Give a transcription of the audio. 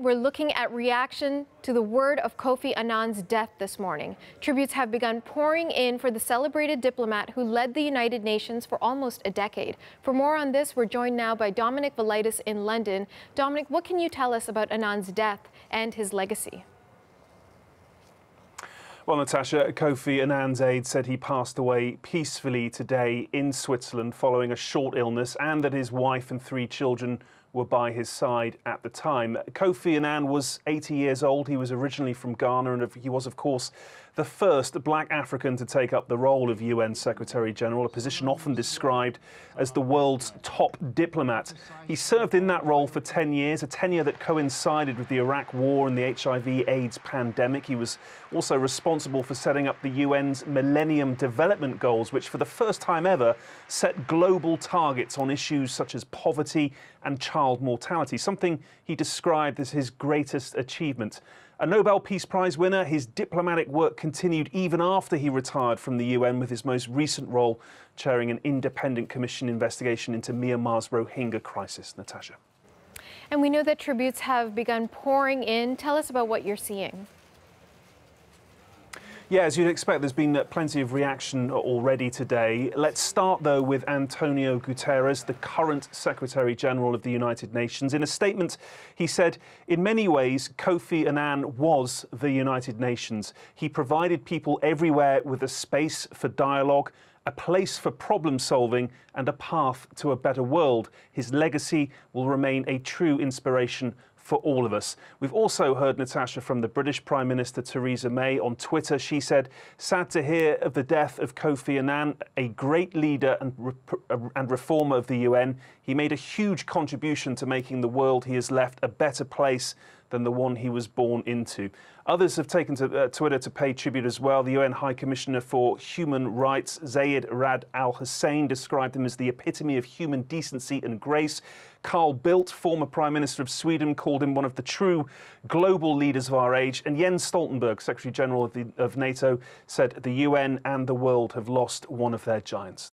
We're looking at reaction to the word of Kofi Annan's death this morning. Tributes have begun pouring in for the celebrated diplomat who led the United Nations for almost a decade. For more on this, we're joined now by Dominic Velitis in London. Dominic, what can you tell us about Annan's death and his legacy? Well, Natasha, Kofi Annan's aide said he passed away peacefully today in Switzerland following a short illness, and that his wife and 3 children were by his side at the time. Kofi Annan was 80 years old. He was originally from Ghana, and he was, of course, the first black African to take up the role of UN Secretary General, a position often described as the world's top diplomat. He served in that role for 10 years, a tenure that coincided with the Iraq War and the HIV/AIDS pandemic. He was also responsible for setting up the UN's Millennium Development Goals, which for the first time ever set global targets on issues such as poverty and child mortality, something he described as his greatest achievement. A Nobel Peace Prize winner, his diplomatic work continued even after he retired from the UN, with his most recent role chairing an independent commission investigation into Myanmar's Rohingya crisis. Natasha. And we know that tributes have begun pouring in. Tell us about what you're seeing. Yeah, as you'd expect, there's been plenty of reaction already today. Let's start, though, with Antonio Guterres, the current Secretary General of the United Nations. In a statement, he said, "In many ways, Kofi Annan was the United Nations. He provided people everywhere with a space for dialogue, a place for problem solving, and a path to a better world. His legacy will remain a true inspiration for all of us." We've also heard, Natasha, from the British Prime Minister Theresa May on Twitter. She said, "Sad to hear of the death of Kofi Annan, a great leader and reformer of the UN. He made a huge contribution to making the world he has left a better place than the one he was born into." Others have taken to Twitter to pay tribute as well. The UN High Commissioner for Human Rights, Zeid Ra'ad Al Hussein, described him as the epitome of human decency and grace. Carl Bildt, former Prime Minister of Sweden, called him one of the true global leaders of our age. And Jens Stoltenberg, Secretary General of NATO, said the UN and the world have lost one of their giants.